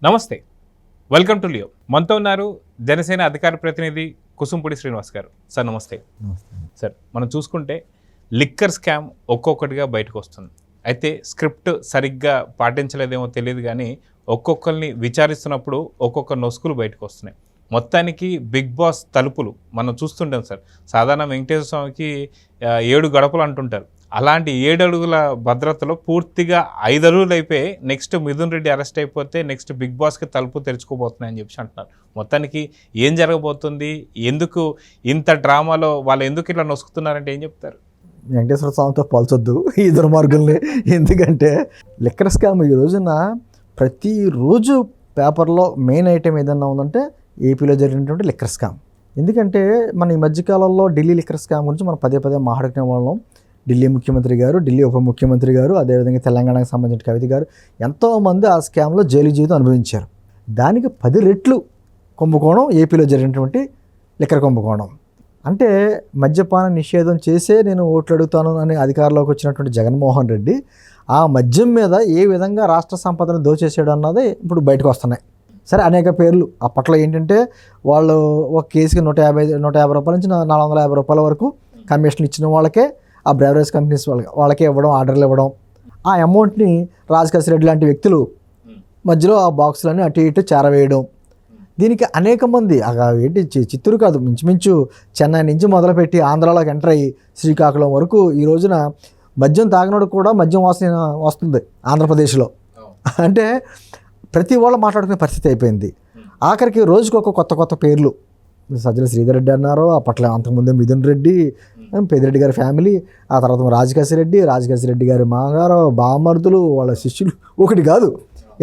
నమస్తే, welcome to Leo. మనతో ఉన్నారు జనసేన అధికార ప్రతినిధి కుసుంపుడి శ్రీనివాస్ గారు. సార్ నమస్తే. సార్, మనం చూసుకుంటే లిక్కర్ స్కామ్ ఒక్కొక్కటిగా బయటకు వస్తుంది. అయితే స్క్రిప్ట్ సరిగ్గా పాటించలేదేమో తెలియదు కానీ ఒక్కొక్కరిని విచారిస్తున్నప్పుడు ఒక్కొక్క నొసుకులు బయటకు వస్తున్నాయి. మొత్తానికి బిగ్ బాస్ తలుపులు మనం చూస్తుంటాం సార్. సాధారణ వెంకటేశ్వర స్వామికి 7 గడపలు అంటుంటారు. అలాంటి 7 అడుగుల భద్రతలో పూర్తిగా 5 అడుగులు అయిపోయి నెక్స్ట్ మిథున్ రెడ్డి అరెస్ట్ అయిపోతే నెక్స్ట్ బిగ్ బాస్కి తలుపు తెరుచుకోబోతున్నాయని చెప్పి అంటున్నారు. మొత్తానికి ఏం జరగబోతుంది, ఎందుకు ఇంత డ్రామాలో వాళ్ళు ఎందుకు ఇట్లా నొసుకుతున్నారంటే ఏం చెప్తారు? వెంకటేశ్వర స్వామితో పోల్చొద్దు ఈ దుర్మార్గుల్ని. ఎందుకంటే లిక్కర్ స్కామ్ ఈ రోజున ప్రతిరోజు పేపర్లో మెయిన్ ఐటెం ఏదన్నా ఉందంటే ఏపీలో జరిగినటువంటి లిక్కర్ స్కామ్. ఎందుకంటే మన ఈ మధ్యకాలంలో ఢిల్లీ లిక్కర్ స్కామ్ గురించి మనం పదే మాట్లాడుకునే వాళ్ళం. ఢిల్లీ ముఖ్యమంత్రి గారు, ఢిల్లీ ఉప ముఖ్యమంత్రి గారు, అదేవిధంగా తెలంగాణకు సంబంధించిన కవిత గారు, ఎంతోమంది ఆ స్కామ్లో జైలు జీవితం అనుభవించారు. దానికి 10 రెట్లు కుంభకోణం ఏపీలో జరిగినటువంటి లిక్కర్ కుంభకోణం. అంటే మద్యపాన నిషేధం చేసే నేను ఓట్లు అడుగుతాను అని అధికారంలోకి వచ్చినటువంటి జగన్మోహన్ రెడ్డి ఆ మద్యం మీద ఏ విధంగా రాష్ట్ర సంపదను దోచేసాడు అన్నది ఇప్పుడు బయటకు వస్తున్నాయి. సరే, అనేక పేర్లు అప్పట్లో ఏంటంటే వాళ్ళు ఒక కేసుకి 150 రూపాయల నుంచి 450 రూపాయల వరకు కమిషన్ ఇచ్చిన వాళ్ళకే ఆ బ్రేవరేజ్ కంపెనీస్ వాళ్ళకే ఇవ్వడం, ఆర్డర్లు ఇవ్వడం. ఆ అమౌంట్ని రాజకేశ్ రెడ్డి లాంటి వ్యక్తులు మధ్యలో ఆ బాక్సులని అటు ఇటు చేరవేయడం. దీనికి అనేక మంది ఏంటి చిత్తూరు కాదు, మించుమించు చెన్నై నుంచి మొదలుపెట్టి ఆంధ్రాలోకి ఎంటర్ అయ్యి శ్రీకాకుళం వరకు ఈ రోజున మద్యం తాగినోడు కూడా మద్యం వాసన వస్తుంది ఆంధ్రప్రదేశ్లో. అంటే ప్రతి వాళ్ళు మాట్లాడుకునే పరిస్థితి అయిపోయింది. ఆఖరికి రోజుకు ఒక కొత్త పేర్లు. సజ్జల శ్రీధర్ రెడ్డి అన్నారు, అప్పట్లో అంతకుముందే మిథున్ రెడ్డి, పెద్దిరెడ్డి గారి ఫ్యామిలీ, ఆ తర్వాత రాజకేశ్ రెడ్డి గారి మాగారు, బామర్దులు, వాళ్ళ శిష్యులు, ఒకటి కాదు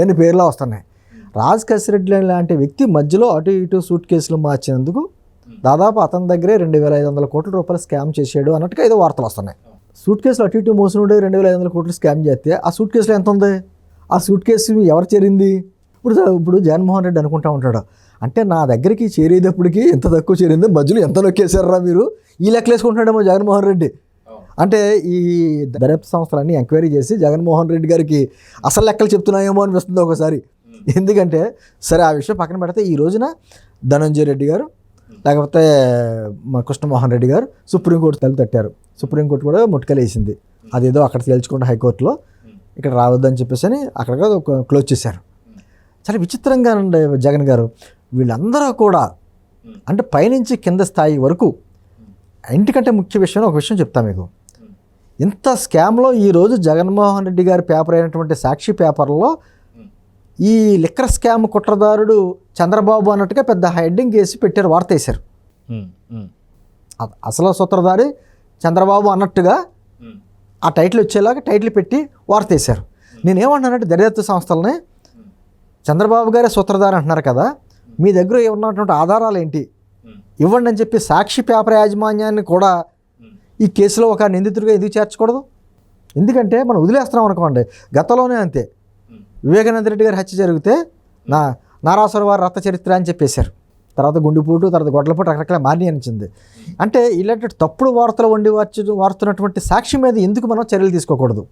ఎన్ని పేర్లు వస్తున్నాయి. రాజకేశ్ రెడ్డి లాంటి వ్యక్తి మధ్యలో అటు ఇటు సూట్ కేసులు మార్చినందుకు దాదాపు అతని దగ్గరే 2,500 కోట్ల రూపాయలు స్కామ్ చేసాడు అన్నట్టుగా ఏదో వార్తలు వస్తున్నాయి. సూట్ కేసులు అటు ఇటు మోసినోడే 2,500 కోట్లు స్కామ్ చేస్తే ఆ సూట్ కేసులో ఎంత ఉంది? ఆ సూట్ కేసు ఎవరు చేరింది? ఇప్పుడు జగన్మోహన్ రెడ్డి అనుకుంటా ఉంటాడు, అంటే నా దగ్గరికి చేరేటప్పటికి ఎంత తక్కువ చేరింది, మధ్యలో ఎంత నొక్కేశారా మీరు, ఈ లెక్కలు వేసుకుంటున్నాడేమో జగన్మోహన్ రెడ్డి. అంటే ఈ దర్యాప్తు సంస్థలన్నీ ఎంక్వైరీ చేసి జగన్మోహన్ రెడ్డి గారికి అసలు లెక్కలు చెప్తున్నాయేమో అనిపిస్తుంది ఒకసారి. ఎందుకంటే సరే, ఆ విషయం పక్కన పెడితే ఈ రోజున ధనంజయ రెడ్డి గారు లేకపోతే కృష్ణమోహన్ రెడ్డి గారు సుప్రీంకోర్టు తలుపు తట్టారు. సుప్రీంకోర్టు కూడా ముట్టుకలేసింది. అదేదో అక్కడ తేల్చుకుంటే హైకోర్టులో ఇక్కడ రావద్దని చెప్పేసి అని అక్కడ క్లోజ్ చేశారు. చాలా విచిత్రంగా ఉండే జగన్ గారు వీళ్ళందరూ కూడా అంటే పైనుంచి కింద స్థాయి వరకు. ఇంటికంటే ముఖ్య విషయం ఒక విషయం చెప్తా మీకు. ఇంత స్కామ్లో ఈరోజు జగన్మోహన్ రెడ్డి గారి పేపర్ అయినటువంటి సాక్షి పేపర్లో ఈ లిక్కర్ స్కామ్ కుట్రదారుడు చంద్రబాబు అన్నట్టుగా పెద్ద హెడ్డింగ్ వేసి పెట్టారు, వార్త వేశారు. అసలు సూత్రధారి చంద్రబాబు అన్నట్టుగా ఆ టైటిల్ వచ్చేలాగా టైటిల్ పెట్టి వార్త వేశారు. నేనేమంటున్నానంటే దర్యాప్తు సంస్థలని చంద్రబాబు గారే సూత్రధారి అంటున్నారు కదా, మీ దగ్గర ఉన్నటువంటి ఆధారాలు ఏంటి ఇవ్వండి అని చెప్పి సాక్షి పేపర్ యాజమాన్యాన్ని కూడా ఈ కేసులో ఒక నిందితుడిగా ఎందుకు చేర్చకూడదు? ఎందుకంటే మనం వదిలేస్తున్నాం అనుకోండి. గతంలోనే అంతే, వివేకానంద రెడ్డి గారి హత్య జరిగితే నారాసుర వారి రక్త చరిత్ర అని చెప్పేశారు. తర్వాత గుండెపోటు, తర్వాత గొడ్లపోటు రకరకాల మారి అనిచింది. అంటే ఇలాంటి తప్పుడు వార్తలు వారుతున్నటువంటి సాక్షి మీద ఎందుకు మనం చర్యలు తీసుకోకూడదు?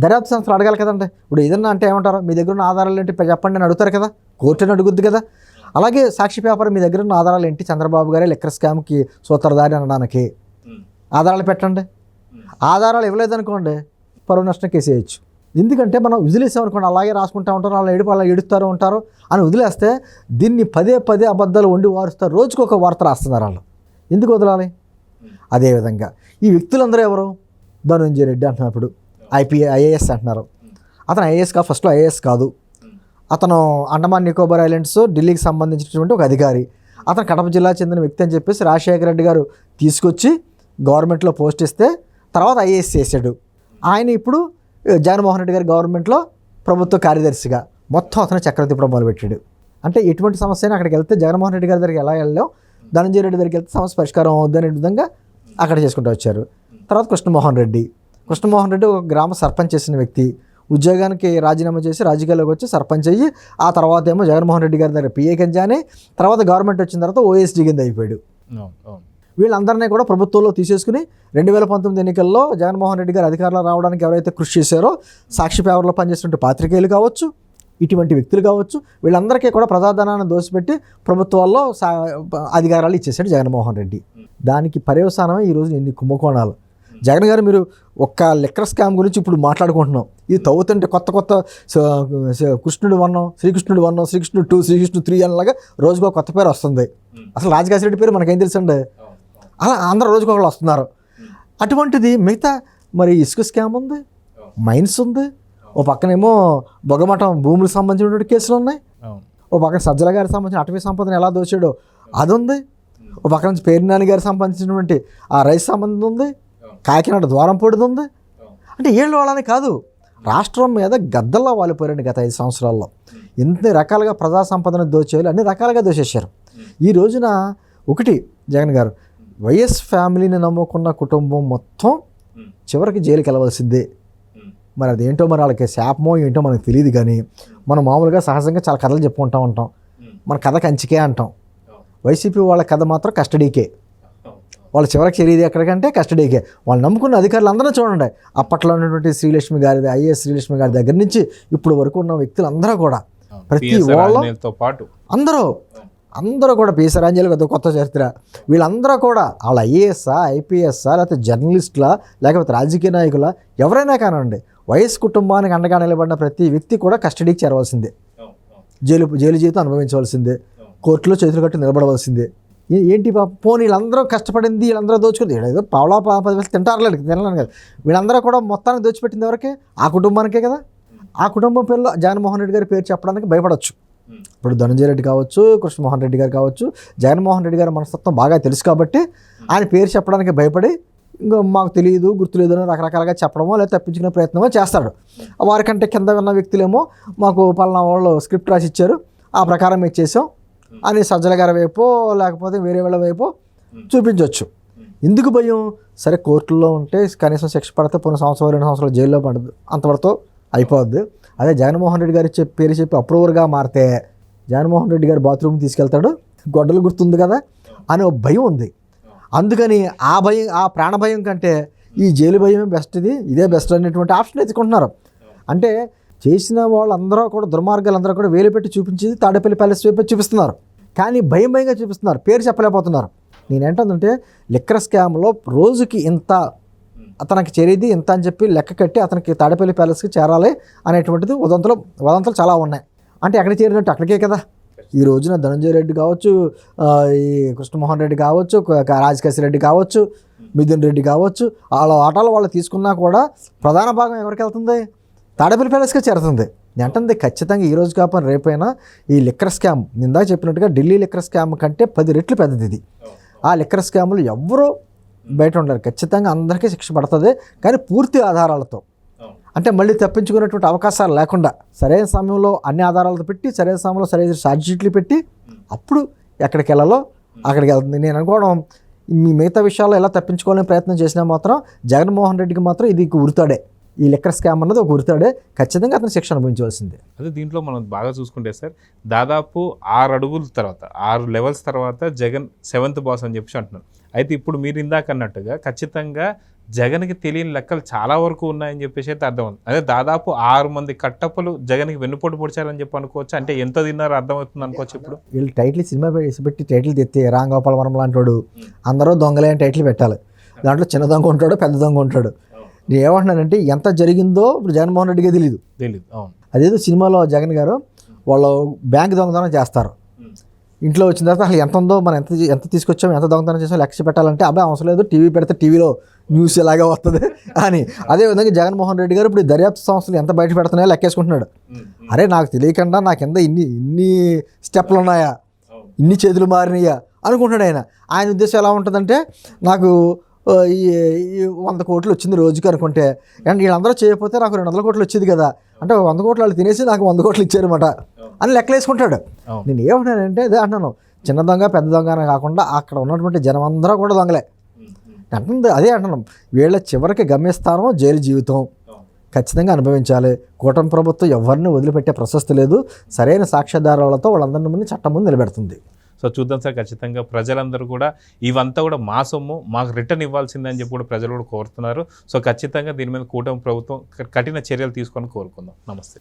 దర్యాప్తు సంస్థలు అడగాలి కదండి. ఇప్పుడు ఏదన్నా అంటే ఏమంటారు, మీ దగ్గర ఉన్న ఆధారాలు ఏంటి చెప్పండి అని అడుగుతారు కదా, కోర్టుని అడుగుద్ది కదా. అలాగే సాక్షి పేపర్ మీ దగ్గర ఉన్న ఆధారాలు ఏంటి, చంద్రబాబు గారే లిక్కర్ స్కామ్కి సూత్రధారి అనడానికి ఆధారాలు పెట్టండి. ఆధారాలు ఇవ్వలేదనుకోండి పరువు నష్టం కేసు వేయచ్చు. ఎందుకంటే మనం వదిలేసామనుకోండి, అలాగే రాసుకుంటూ ఉంటారు, అలా ఎడుతారు ఉంటారు అని వదిలేస్తే దీన్ని పదే అబద్ధాలు వండి వారుస్తారు. రోజుకు ఒక వార్త రాస్తున్నారు వాళ్ళు. ఎందుకు వదలాలి? అదేవిధంగా ఈ వ్యక్తులందరూ ఎవరు? ధనంజయ రెడ్డి అంటున్నప్పుడు IAS అంటున్నారు. అతను IAS కాదు, ఫస్ట్లో IAS కాదు, అతను అండమాన్ నికోబార్ ఐలాండ్స్ ఢిల్లీకి సంబంధించినటువంటి ఒక అధికారి. అతను కడప జిల్లా చెందిన వ్యక్తి అని చెప్పేసి రాజశేఖర రెడ్డి గారు తీసుకొచ్చి గవర్నమెంట్లో పోస్ట్ ఇస్తే తర్వాత IAS చేశాడు. ఆయన ఇప్పుడు జగన్మోహన్ రెడ్డి గారి గవర్నమెంట్లో ప్రభుత్వ కార్యదర్శిగా మొత్తం అతను చక్రం తిప్పడం మొదలుపెట్టాడు. అంటే ఎటువంటి సమస్య అయినా అక్కడికి వెళ్తే జగన్మోహన్ రెడ్డి గారి దగ్గరికి ఎలా వెళ్ళాం, ధనంజయ రెడ్డి దగ్గరికి వెళ్తే సమస్య పరిష్కారం అవుద్ది అనే విధంగా అక్కడ చేసుకుంటూ వచ్చారు. తర్వాత కృష్ణమోహన్ రెడ్డి ఒక గ్రామ సర్పంచ్ చేసిన వ్యక్తి, ఉద్యోగానికి రాజీనామా చేసి రాజకీయాల్లోకి వచ్చి సర్పంచ్ అయ్యి ఆ తర్వాత ఏమో జగన్మోహన్ రెడ్డి గారి దగ్గర PA కింద జాయిన్, తర్వాత గవర్నమెంట్ వచ్చిన తర్వాత OSD కింద అయిపోయాడు. వీళ్ళందరినీ కూడా ప్రభుత్వంలో తీసేసుకుని 2019 ఎన్నికల్లో జగన్మోహన్ రెడ్డి గారు అధికారంలో రావడానికి ఎవరైతే కృషి చేశారో సాక్షి పేపర్లో పనిచేస్తున్న పాత్రికేయులు కావచ్చు, ఇటువంటి వ్యక్తులు కావచ్చు, వీళ్ళందరికీ కూడా ప్రజాధనాన్ని దోసిపెట్టి ప్రభుత్వాల్లో అధికారాలు ఇచ్చేసాడు జగన్మోహన్ రెడ్డి. దానికి పర్యవసానమే ఈరోజు ఎన్ని కుంభకోణాలు. జగన్ గారు మీరు ఒక్క లిక్కర్ స్కామ్ గురించి ఇప్పుడు మాట్లాడుకుంటున్నాం. ఇది తవ్వుతుంటే కొత్త కృష్ణుడు 1, శ్రీకృష్ణుడు 1, శ్రీకృష్ణుడు 2, శ్రీకృష్ణుడు 3 అనేలాగా రోజుకో కొత్త పేరు వస్తుంది. అసలు రాజకాశి రెడ్డి పేరు మనకేం తెలుసండి, అలా అందరూ రోజుకొకళ్ళు వస్తున్నారు. అటువంటిది మిగతా మరి ఇసుక స్కామ్ ఉంది, మైన్స్ ఉంది, ఓ పక్కనేమో బొగమఠం భూములకు సంబంధించినటువంటి కేసులు ఉన్నాయి, ఓ పక్కన సజ్జల గారికి సంబంధించిన అటవీ సంపదను ఎలా దోచాడో అది ఉంది, ఓ పక్క నుంచి పేర్నాని గారికి సంబంధించినటువంటి ఆ రైతు సంబంధం ఉంది, కాకినాడ ద్వారంపూడిది ఉంది. అంటే ఏళ్ళు వాళ్ళని కాదు, రాష్ట్రం మీద గద్దల్లా వాలిపోయారండి గత 5 సంవత్సరాల్లో. ఎన్ని రకాలుగా ప్రజా సంపదను దోచేయాలి, అన్ని రకాలుగా దోచేశారు. ఈ రోజున ఒకటి జగన్ గారు వైఎస్ ఫ్యామిలీని నమ్ముకున్న కుటుంబం మొత్తం చివరికి జైలుకి వెళ్ళవలసిందే. మరి అదేంటో మరి వాళ్ళకి శాపమో ఏంటో మనకు తెలియదు. కానీ మనం మామూలుగా సహజంగా చాలా కథలు చెప్పుకుంటూ ఉంటాం, మన కథ కంచికే అంటాం. వైసీపీ వాళ్ళ కథ మాత్రం కస్టడీకే. వాళ్ళ చివరికి చేరేది ఎక్కడికంటే కస్టడీకే. వాళ్ళు నమ్ముకున్న అధికారులు అందరూ చూడండి, అప్పట్లో ఉన్నటువంటి శ్రీలక్ష్మి గారి, ఐఏఎస్ శ్రీలక్ష్మి గారి దగ్గర నుంచి ఇప్పుడు వరకు ఉన్న వ్యక్తులందరూ కూడా ప్రతి వాళ్ళతో పాటు అందరూ కూడా పీసరాంజలి కదా కొత్త చరిత్ర, వీళ్ళందరూ కూడా వాళ్ళ ఐఏఎస్ఆ, ఐపీఎస్ఆ, లేకపోతే జర్నలిస్టులా, లేకపోతే రాజకీయ నాయకులా, ఎవరైనా కానివ్వండి, వైఎస్ కుటుంబానికి అండగా నిలబడిన ప్రతి వ్యక్తి కూడా కస్టడీకి చేరవలసిందే, జైలు జీవితం అనుభవించవలసిందే, కోర్టులో చేతులు కట్టి నిలబడవలసిందే. ఏంటి పోనీ వీళ్ళందరూ కష్టపడింది, వీళ్ళందరూ దోచుకుంది, ఏదో పావులా 10 వేలు తింటారులేదు, తినలేను కదా, వీళ్ళందరూ కూడా మొత్తానికి దోచిపెట్టింది ఎవరికే? ఆ కుటుంబానికే కదా. ఆ కుటుంబం పేరులో జగన్మోహన్ రెడ్డి గారి పేరు చెప్పడానికి భయపడవచ్చు. ఇప్పుడు ధనంజయ రెడ్డి కావచ్చు, కృష్ణమోహన్ రెడ్డి గారు కావచ్చు, జగన్మోహన్ రెడ్డి గారి మనస్తత్వం బాగా తెలుసు కాబట్టి ఆయన పేరు చెప్పడానికి భయపడి ఇంకా మాకు తెలియదు, గుర్తులేదు అని రకరకాలుగా చెప్పడమో లేదా తప్పించుకునే ప్రయత్నమో చేస్తాడు. వారికంటే కింద ఉన్న వ్యక్తులేమో మాకు పలానా వాళ్ళు స్క్రిప్ట్ రాసి ఇచ్చారు, ఆ ప్రకారం ఇచ్చేసాం అని సజ్జల గారి వైపు లేకపోతే వేరే వాళ్ళ వైపు చూపించవచ్చు. ఎందుకు భయం? సరే కోర్టుల్లో ఉంటే కనీసం శిక్ష పడితే 1 సంవత్సరం 2 సంవత్సరాలు జైల్లో పడదు, అంతవరకు అయిపోద్ది. అదే జగన్మోహన్ రెడ్డి గారి పేరు చెప్పి అప్రూవర్గా మారితే జగన్మోహన్ రెడ్డి గారు బాత్రూమ్ తీసుకెళ్తాడు, గొడ్డలు గుర్తుంది కదా అనే భయం ఉంది. అందుకని ఆ ప్రాణ భయం కంటే ఈ జైలు భయమే బెస్ట్, ఇదే బెస్ట్ అనేటువంటి ఆప్షన్ ఎత్తుకుంటున్నారు. అంటే చేసిన వాళ్ళందరూ కూడా దుర్మార్గాలందరూ కూడా వేలు పెట్టి చూపించేది తాడేపల్లి ప్యాలెస్ వైపు చూపిస్తున్నారు, కానీ భయంగా చూపిస్తున్నారు, పేరు చెప్పలేకపోతున్నారు. నేనేంటంటే లిక్కర్ స్కామ్లో రోజుకి ఇంత అతనికి చేరేది ఇంత అని చెప్పి లెక్క కట్టి అతనికి తాడేపల్లి ప్యాలెస్కి చేరాలి అనేటువంటిది వదంతులు చాలా ఉన్నాయి. అంటే ఎక్కడికి చేరినట్టు అక్కడికే కదా. ఈ రోజున ధనంజయ రెడ్డి కావచ్చు, ఈ కృష్ణమోహన్ రెడ్డి కావచ్చు, రాజకాశి రెడ్డి కావచ్చు, మిథున్ రెడ్డి కావచ్చు, వాళ్ళ ఆటలు వాళ్ళు తీసుకున్నా కూడా ప్రధాన భాగం ఎవరికి వెళ్తుంది? తాడేపల్లి ప్యాలెస్కే చేరుతుంది. అంటే ఖచ్చితంగా ఈ రోజు కాకపోయినా రేపైనా ఈ లిక్కర్ స్కామ్ ఇందాక చెప్పినట్టుగా ఢిల్లీ లిక్కర్ స్కామ్ కంటే 10 రెట్లు పెద్దది ఇది. ఆ లిక్కర్ స్కామ్లు ఎవరూ బయట ఉండరు, ఖచ్చితంగా అందరికీ శిక్ష పడుతుంది, కానీ పూర్తి ఆధారాలతో. అంటే మళ్ళీ తప్పించుకునేటువంటి అవకాశాలు లేకుండా సరైన సమయంలో అన్ని ఆధారాలతో పెట్టి, సరైన సమయంలో సరైన ఛార్జ్ షీట్లు పెట్టి అప్పుడు ఎక్కడికి వెళ్ళాలో అక్కడికి వెళ్తుంది. నేను అనుకోవడం మీ మిగతా విషయాల్లో ఎలా తప్పించుకోవాలని ప్రయత్నం చేసినా మాత్రం జగన్మోహన్ రెడ్డికి మాత్రం ఇది ఉరితాడే. ఈ లిక్కర్ స్కామ్ అన్నది ఒక ఉరితాడే, ఖచ్చితంగా అతను శిక్ష అనుభవించవలసిందే. అదే దీంట్లో మనం బాగా చూసుకుంటే సార్, దాదాపు 6 అడుగుల తర్వాత 6 లెవెల్స్ తర్వాత జగన్ 7th బాస్ అని చెప్పి అంటున్నారు. అయితే ఇప్పుడు మీరు ఇందాక అన్నట్టుగా ఖచ్చితంగా జగన్కి తెలియని లెక్కలు చాలా వరకు ఉన్నాయని చెప్పేసి అయితే అర్థమవుతుంది. అదే దాదాపు 6 మంది కట్టప్పలు జగన్కి వెన్నుపోటు పొడిచారని చెప్పి అనుకోవచ్చు. అంటే ఎంత తిన్నారో అర్థమవుతుంది అనుకోవచ్చు. ఇప్పుడు వీళ్ళు టైటిల్ సినిమా పెట్టి టైటిల్ తెస్తే రామ్ గోపాల్ వర్మ లాంటి వాడు అందరూ దొంగలే అని టైటిల్ పెట్టాలి. దాంట్లో చిన్న దొంగ ఉంటాడు, పెద్ద దొంగ ఉంటాడు. నేను ఏమంటున్నానంటే ఎంత జరిగిందో ఇప్పుడు జగన్మోహన్ రెడ్డికి తెలియదు. అదేదో సినిమాలో జగన్ గారు వాళ్ళు బ్యాంక్ దొంగతనం చేస్తారు, ఇంట్లో వచ్చిన తర్వాత అసలు ఎంత ఉందో మనం ఎంత తీసుకొచ్చాము, ఎంత దొంగతనం చేసామో లెక్క పెట్టాలంటే అబ్బాయి అవసరం లేదు, టీవీ పెడితే టీవీలో న్యూస్ ఎలాగే వస్తుంది అని. అదేవిధంగా జగన్మోహన్ రెడ్డి గారు ఇప్పుడు దర్యాప్తు సంస్థలు ఎంత బయట పెడుతున్నాయో లెక్కేసుకుంటున్నాడు. అరే నాకు తెలియకుండా నా కింద ఇన్ని స్టెప్లు ఉన్నాయా, ఇన్ని చేతులు మారినాయా అనుకుంటున్నాడు ఆయన. ఆయన ఉద్దేశం ఎలా ఉంటుందంటే నాకు ఈ 100 కోట్లు వచ్చింది రోజుకి అనుకుంటే, అండ్ వీళ్ళందరూ చేయకపోతే నాకు 200 కోట్లు వచ్చేది కదా, అంటే 100 కోట్లు వాళ్ళు తినేసి నాకు 100 కోట్లు ఇచ్చారన్నమాట అని లెక్కలేసుకుంటాడు. నేను ఏమంటానంటే అదే అంటున్నాను, చిన్న దొంగ పెద్ద దొంగ అని కాకుండా అక్కడ ఉన్నటువంటి జనం అందరూ కూడా దొంగలే అంటుంది. అదే అంటున్నాం, వీళ్ళ చివరికి గమ్యస్థానం జైలు జీవితం ఖచ్చితంగా అనుభవించాలి. కూటమి ప్రభుత్వం ఎవరిని వదిలిపెట్టే ప్రశస్తి లేదు, సరైన సాక్ష్యాధారాలతో వాళ్ళందరినీ ముందు చట్టం ముందు నిలబెడుతుంది. సో చూద్దాం సార్, ఖచ్చితంగా ప్రజలందరూ కూడా ఇవంతా కూడా మా సొమ్ము మాకు రిటర్న్ ఇవ్వాల్సిందని చెప్పి కూడా ప్రజలు కూడా కోరుతున్నారు. సో ఖచ్చితంగా దీని మీద కూటమి ప్రభుత్వం కఠిన చర్యలు తీసుకొని కోరుకుందాం. నమస్తే.